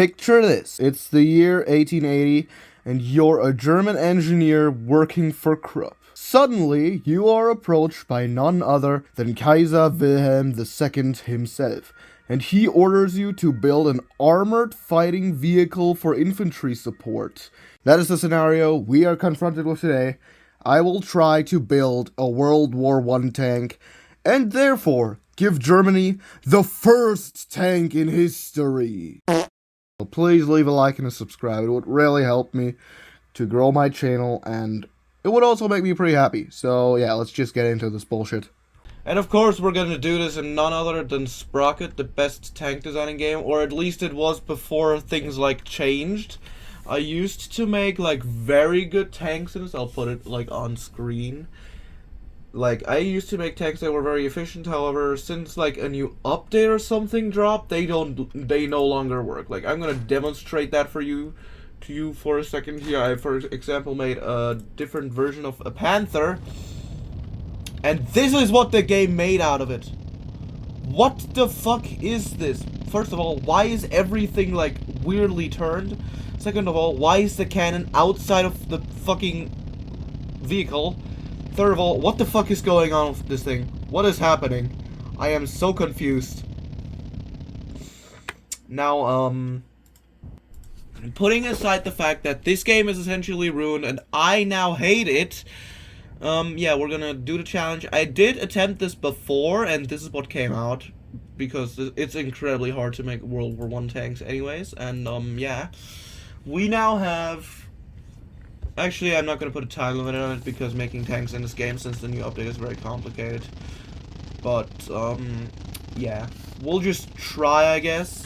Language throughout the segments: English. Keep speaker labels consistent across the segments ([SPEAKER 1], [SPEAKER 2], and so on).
[SPEAKER 1] Picture this. It's the year 1880, and you're a German engineer working for Krupp. Suddenly, you are approached by none other than Kaiser Wilhelm II himself, and he orders you to build an armored fighting vehicle for infantry support. That is the scenario we are confronted with today. I will try to build a World War I tank, and therefore give Germany the first tank in history. So please leave a like and a subscribe. It would really help me to grow my channel, and it would also make me pretty happy. So yeah, let's just get into this bullshit.
[SPEAKER 2] And of course we're gonna do this in none other than Sprocket, the best tank designing game, or at least it was before things like changed. I used to make like very good tanks in this. I'll put it like on screen. Like, I used to make tanks that were very efficient, however, since like a new update or something dropped, they no longer work. Like, I'm gonna demonstrate that for you for a second here. I, for example, made a different version of a Panther, and this is what the game made out of it. What the fuck is this? First of all, why is everything like weirdly turned? Second of all, why is the cannon outside of the fucking vehicle? Third of all, what the fuck is going on with this thing? What is happening? I am so confused. Now, putting aside the fact that this game is essentially ruined and I now hate it, yeah, we're gonna do the challenge. I did attempt this before, and this is what came out, because it's incredibly hard to make World War I tanks anyways, and, yeah. We now have... Actually, I'm not going to put a time limit on it, because making tanks in this game, since the new update, is very complicated. But, yeah. We'll just try, I guess.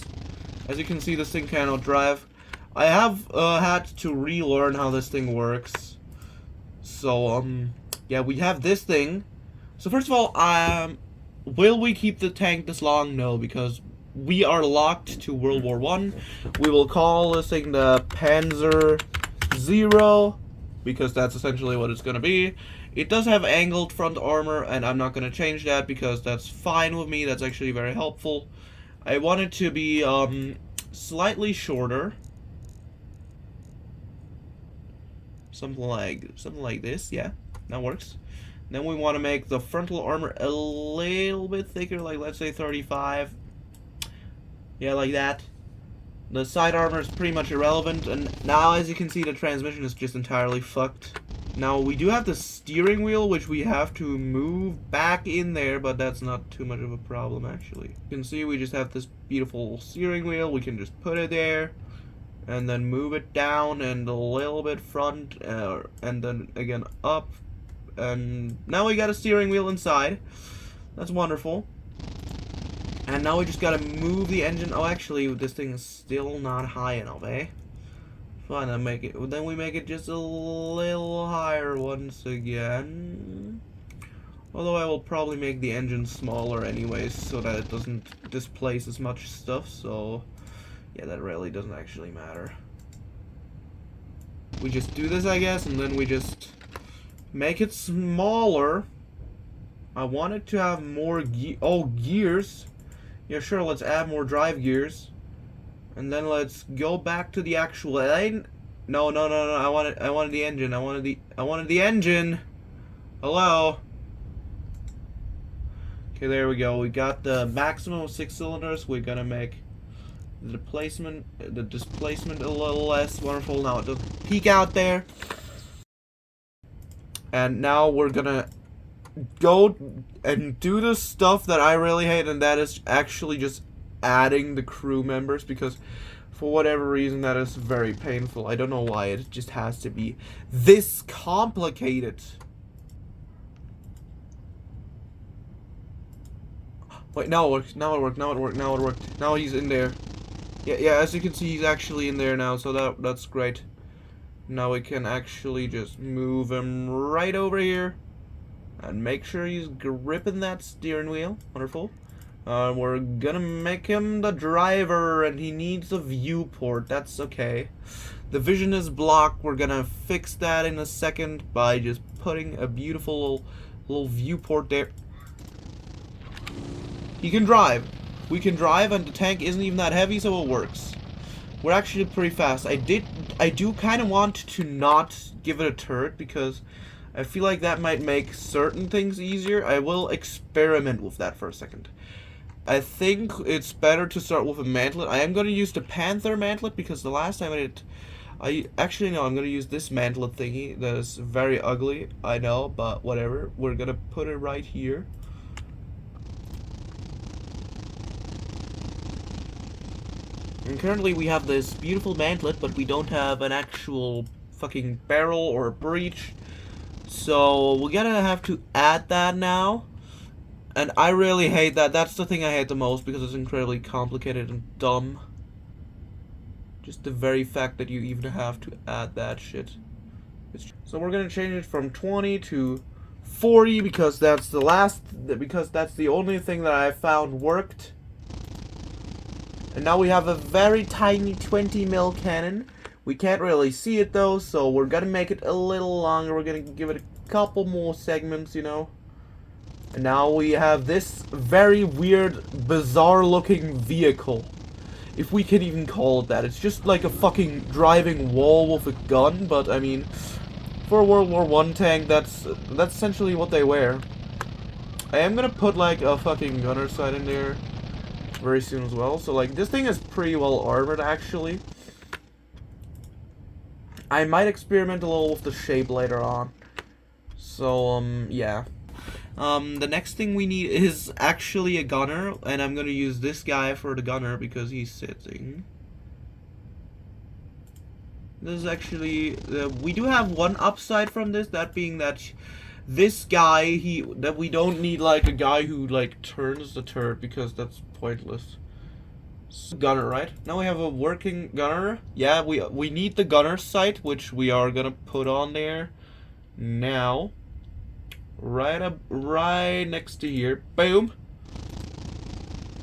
[SPEAKER 2] As you can see, this thing cannot drive. I have had to relearn how this thing works. So, yeah, we have this thing. So, first of all, will we keep the tank this long? No, because we are locked to World War I. We will call this thing the Panzer Zero, because that's essentially what it's gonna be. It does have angled front armor, and I'm not gonna change that because that's fine with me. That's actually very helpful. I want it to be slightly shorter, something like this. Yeah, that works. Then we want to make the frontal armor a little bit thicker, like let's say 35. Yeah, like that. The side armor is pretty much irrelevant, and now as you can see, the transmission is just entirely fucked. Now, we do have the steering wheel, which we have to move back in there, but that's not too much of a problem, actually. You can see we just have this beautiful steering wheel. We can just put it there, and then move it down, and a little bit front, and then again up, and now we got a steering wheel inside. That's wonderful. And now we just gotta move the engine. Oh, actually, this thing is still not high enough, eh? Fine, then we make it just a little higher once again. Although I will probably make the engine smaller anyways, so that it doesn't displace as much stuff, so... yeah, that really doesn't actually matter. We just do this, I guess, and then we just make it smaller. I want it to have more gears. Yeah, sure, let's add more drive gears. And then let's go back to the actual lane. No, I wanted the engine. I wanted the engine. Hello. Okay, there we go. We got the maximum of 6 cylinders. We're gonna make the displacement a little less. Wonderful. Now it doesn't peak out there. And now we're gonna go and do the stuff that I really hate, and that is actually just adding the crew members, because for whatever reason that is very painful. I don't know why it just has to be this complicated. Wait, now it works. Now it worked. Now he's in there. Yeah, as you can see, he's actually in there now, so that's great. Now we can actually just move him right over here and make sure he's gripping that steering wheel. Wonderful. We're gonna make him the driver, and he needs a viewport. That's okay. The vision is blocked. We're gonna fix that in a second by just putting a beautiful little viewport there. He can drive. We can drive, and the tank isn't even that heavy, so it works. we're actually pretty fast. I do kind of want to not give it a turret because I feel like that might make certain things easier. I will experiment with that for a second. I think it's better to start with a mantlet. I am going to use the panther mantlet because the last time I actually no, I'm going to use this mantlet thingy that is very ugly. I know, but whatever. We're going to put it right here. And currently we have this beautiful mantlet, but we don't have an actual fucking barrel or a breech. So we're gonna have to add that now. And I really hate that. That's the thing I hate the most because it's incredibly complicated and dumb. Just the very fact that you even have to add that shit. So we're gonna change it from 20 to 40 because that's the only thing that I found worked. And now we have a very tiny 20 mil cannon. We can't really see it though, so we're gonna make it a little longer. We're gonna give it a couple more segments, you know. And now we have this very weird, bizarre looking vehicle. If we can even call it that. It's just like a fucking driving wall with a gun, but I mean, for a World War I tank, that's essentially what they wear. I am gonna put like a fucking gunner sight in there very soon as well. So like this thing is pretty well armored actually. I might experiment a little with the shape later on. So yeah. The next thing we need is actually a gunner, and I'm gonna use this guy for the gunner because he's sitting. This is actually we do have one upside from this, that being that this guy, that we don't need like a guy who like turns the turret because that's pointless. Gunner, right? Now we have a working gunner. Yeah, we need the gunner sight, which we are gonna put on there now. Right next to here. Boom.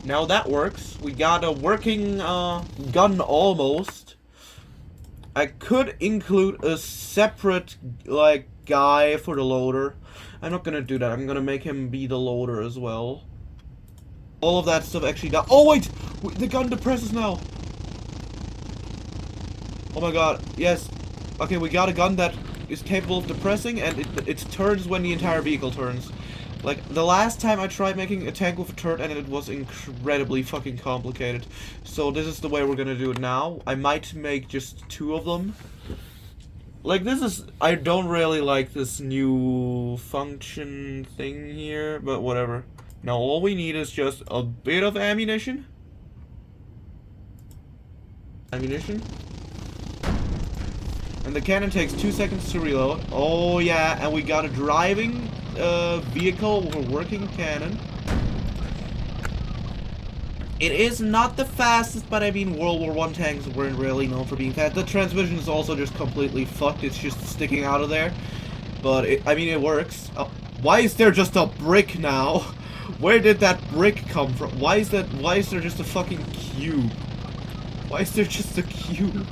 [SPEAKER 2] Now that works. We got a working gun almost. I could include a separate like guy for the loader. I'm not gonna do that. I'm gonna make him be the loader as well. All of that stuff actually got. Oh wait, the gun depresses now. Oh my god, yes. Okay, we got a gun that is capable of depressing, and it turns when the entire vehicle turns. Like, the last time I tried making a tank with a turret, and it was incredibly fucking complicated. So this is the way we're gonna do it now. I might make just 2 of them. Like, I don't really like this new function thing here, but whatever. Now all we need is just a bit of ammunition. And the cannon takes 2 seconds to reload. Oh yeah, and we got a driving vehicle with a working cannon. It is not the fastest, but I mean World War I tanks weren't really known for being fast. The transmission is also just completely fucked. It's just sticking out of there. But I mean it works. Why is there just a brick now? Where did that brick come from? Why is there just a fucking cube? Why is there just a cube?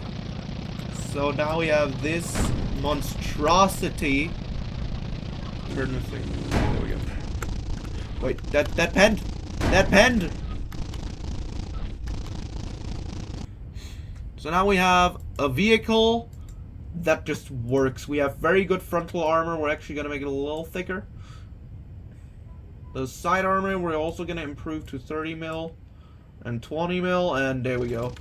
[SPEAKER 2] So now we have this monstrosity. Turn this thing. There we go. Wait, that penned! That penned! So now we have a vehicle that just works. We have very good frontal armor. We're actually gonna make it a little thicker. The side armor we're also gonna improve to 30 mil and 20 mil, and there we go.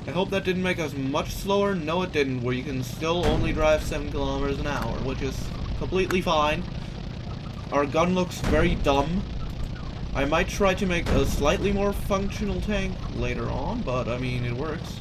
[SPEAKER 2] I hope that didn't make us much slower. No, it didn't, where you can still only drive 7 kilometers an hour, which is completely fine. Our gun looks very dumb. I might try to make a slightly more functional tank later on, but I mean, it works.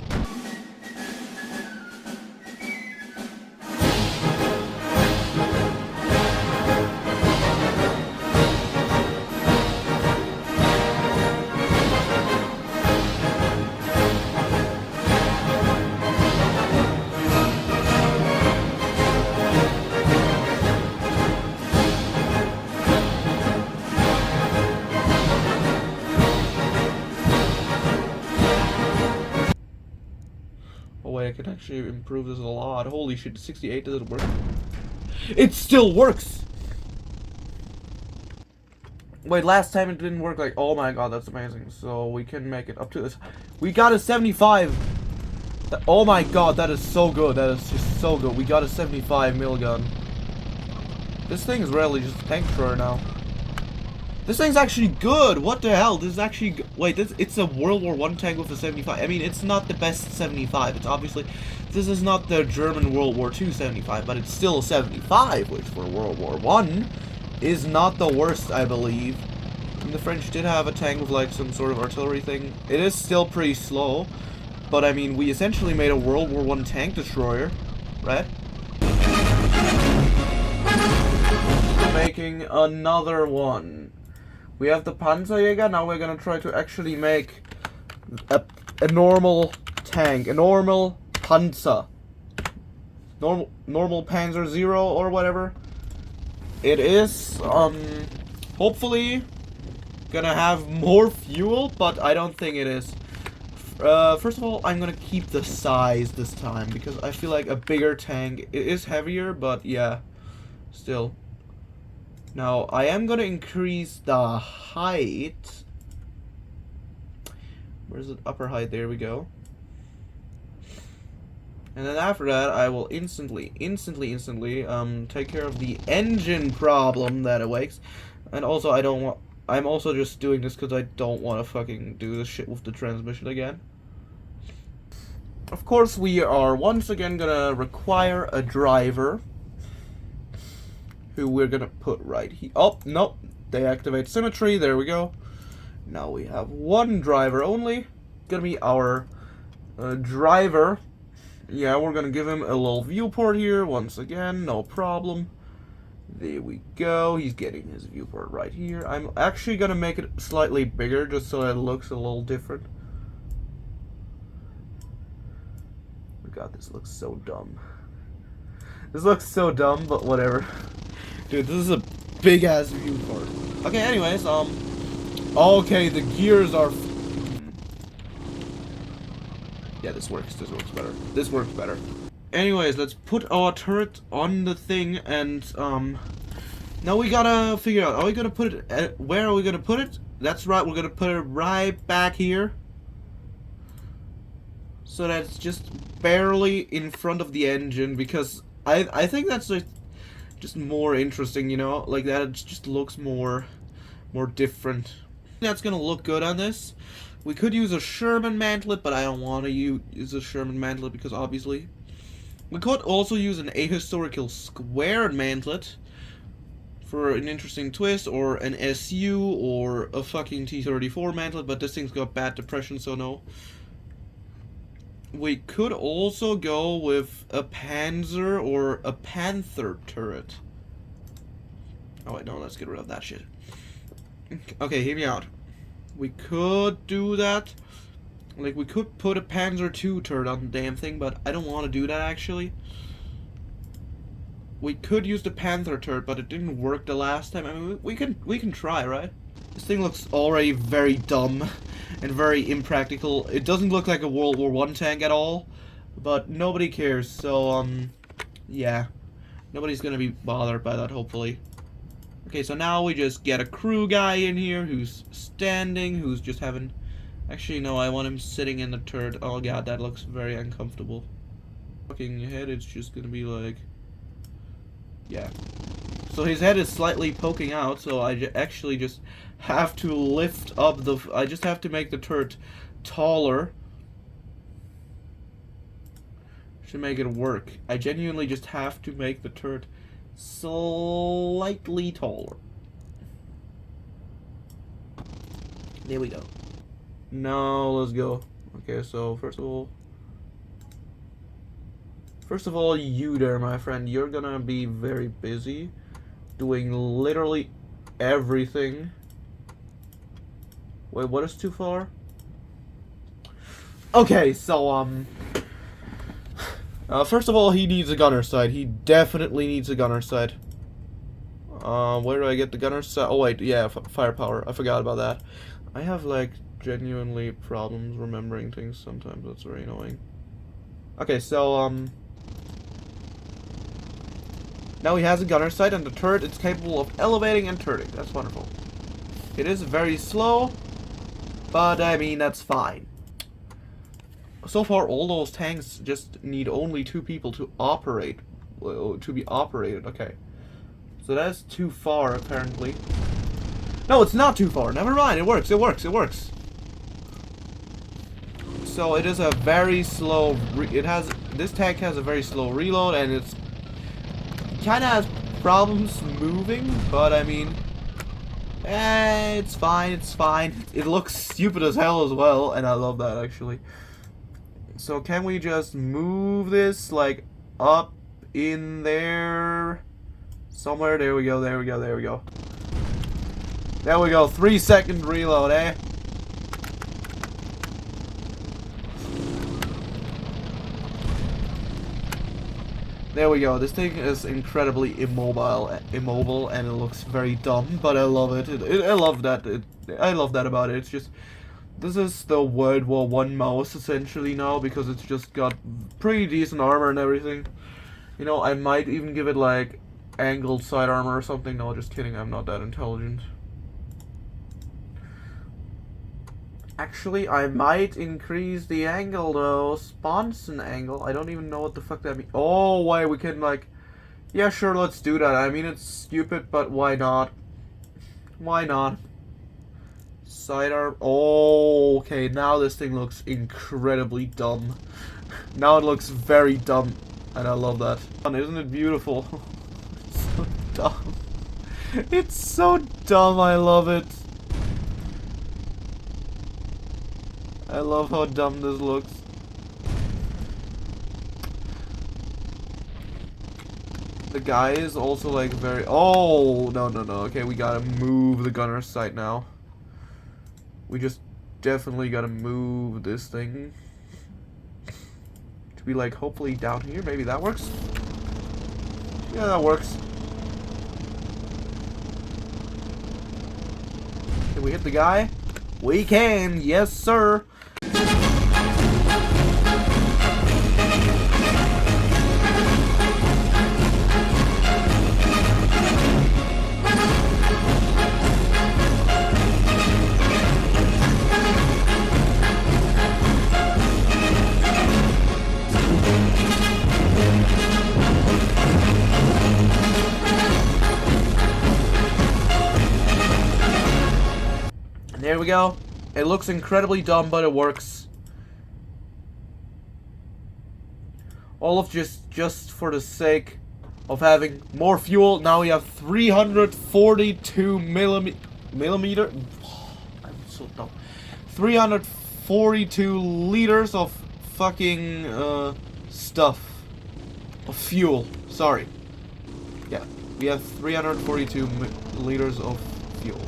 [SPEAKER 2] Oh wait, I can actually improve this a lot. Holy shit, 68 doesn't work. It still works! Wait, last time it didn't work. Like, oh my god, that's amazing. So we can make it up to this. We got a 75! Oh my god, that is so good. That is just so good. We got a 75 mil gun. This thing is really just a tank destroyer now. This thing's actually good. What the hell? This is actually wait. It's a World War I tank with a 75. I mean, it's not the best 75. It's obviously this is not the German World War II 75, but it's still a 75, which for World War I is not the worst, I believe. And the French did have a tank with like some sort of artillery thing. It is still pretty slow, but I mean, we essentially made a World War I tank destroyer, right? Making another one. We have the Panzerjäger, now we're gonna try to actually make a normal tank, a normal Panzer. Normal Panzer Zero or whatever. It is, hopefully gonna have more fuel, but I don't think it is. First of all, I'm gonna keep the size this time, because I feel like a bigger tank, it is heavier, but yeah, still. Now, I am gonna increase the height. Where's the upper height? There we go. And then after that, I will instantly take care of the engine problem that awakes. And also, I'm also just doing this because I don't want to fucking do this shit with the transmission again. Of course, we are once again gonna require a driver. Who we're gonna put right here. Oh, nope. Deactivate symmetry. There we go. Now we have one driver only. Gonna be our driver. Yeah, we're gonna give him a little viewport here. Once again, no problem. There we go. He's getting his viewport right here. I'm actually gonna make it slightly bigger just so it looks a little different. Oh god, this looks so dumb. This looks so dumb, but whatever. Dude, this is a big ass viewport. Okay, anyways, okay, the gears are. Yeah, this works. This works better. This works better. Anyways, let's put our turret on the thing, and now we gotta figure out. Are we gonna put it? Where are we gonna put it? That's right. We're gonna put it right back here, so that it's just barely in front of the engine, because I think that's just more interesting, you know, like that. It just looks more different. That's gonna look good on this. We could use a Sherman mantlet, but I don't want to use a Sherman mantlet because obviously we could also use an ahistorical squared mantlet for an interesting twist, or an SU, or a fucking T-34 mantlet, but this thing's got bad depression, so no. We could also go with a Panzer or a Panther turret. Oh wait, no, let's get rid of that shit. Okay, hear me out. We could do that. Like, we could put a Panzer II turret on the damn thing, but I don't want to do that, actually. We could use the Panther turret, but it didn't work the last time. I mean, we can try, right? This thing looks already very dumb and very impractical. It doesn't look like a World War I tank at all, but nobody cares, so, yeah. Nobody's gonna be bothered by that, hopefully. Okay, so now we just get a crew guy in here who's standing, who's just having... Actually, no, I want him sitting in the turret. Oh god, that looks very uncomfortable. Fucking head, it's just gonna be like... Yeah. So his head is slightly poking out, so I actually just have to lift up the... I just have to make the turret taller to make it work. I genuinely just have to make the turret slightly taller. There we go. Now let's go. Okay, so first of all, you there, my friend, you're gonna be very busy doing literally everything. Wait, what is too far? Okay, so first of all, he needs a gunner sight. He definitely needs a gunner sight. Where do I get the gunner sight? Oh wait, yeah, firepower. I forgot about that. I have like genuinely problems remembering things sometimes. That's very annoying. Okay, so now he has a gunner sight, and the turret is capable of elevating and turning. That's wonderful. It is very slow, but I mean, that's fine. So far, all those tanks just need only 2 people to operate, to be operated. Okay, so that's too far apparently. No, it's not too far. Never mind. It works. It works. It works. So it is a very slow. This tank has a very slow reload, and it's kind of has problems moving. But I mean, it's fine. It's fine. It looks stupid as hell as well, and I love that actually. So can we just move this like up in there somewhere? There we go. There we go. There we go. There we go. 3-second reload, eh? There we go. This thing is incredibly immobile, and it looks very dumb, but I love it. I love that. I love that about it. It's just, this is the World War I mouse essentially now, because it's just got pretty decent armor and everything. You know, I might even give it like angled side armor or something. No, just kidding. I'm not that intelligent. Actually, I might increase the angle though. Sponson angle. I don't even know what the fuck that means. Oh, why we can like... Yeah, sure, let's do that. I mean, it's stupid, but why not? Why not? Sidearm. Oh, okay. Now this thing looks incredibly dumb. Now it looks very dumb. And I love that. Isn't it beautiful? It's so dumb. It's so dumb. I love it. I love how dumb this looks. The guy is also like very... Oh, no. Okay, we gotta move the gunner's sight now. We just definitely gotta move this thing. To be like, hopefully down here. Maybe that works? Yeah, that works. Can we hit the guy? We can! Yes, sir! There we go. It looks incredibly dumb, but it works. All of just for the sake of having more fuel. Now we have 342 millimeter. I'm so dumb. 342 liters of fucking stuff. Of fuel. Sorry. Yeah, we have 342 liters of fuel.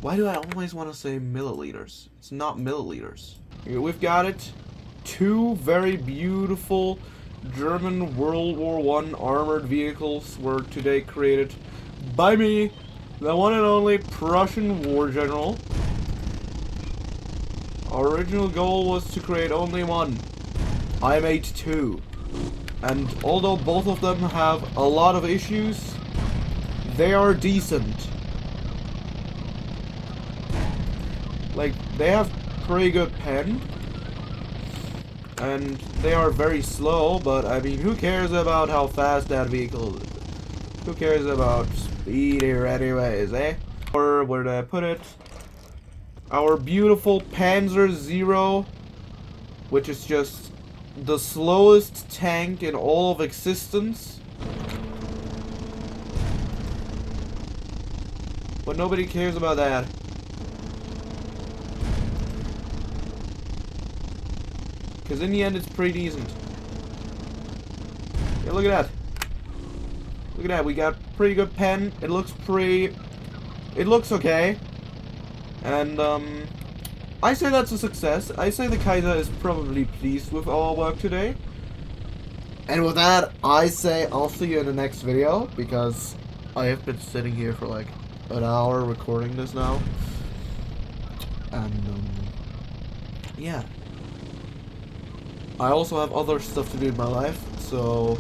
[SPEAKER 2] Why do I always want to say milliliters? It's not milliliters. Here we've got it. 2 very beautiful German World War I armored vehicles were today created by me, the one and only Prussian war general. Our original goal was to create only one. I made 2. And although both of them have a lot of issues, they are decent. Like, they have pretty good pen, and they are very slow, but I mean, who cares about how fast that vehicle is? Who cares about speed here anyways, eh? Or where did I put it? Our beautiful Panzer Zero, which is just the slowest tank in all of existence. But nobody cares about that. Because in the end, it's pretty decent. Yeah, look at that. Look at that. We got pretty good pen. It looks pretty... It looks okay. And, I say that's a success. I say the Kaiser is probably pleased with our work today. And with that, I say I'll see you in the next video. Because I have been sitting here for like an hour recording this now. And, yeah. I also have other stuff to do in my life, so,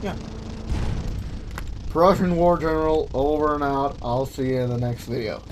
[SPEAKER 2] yeah. Prussian War General, over and out. I'll see you in the next video.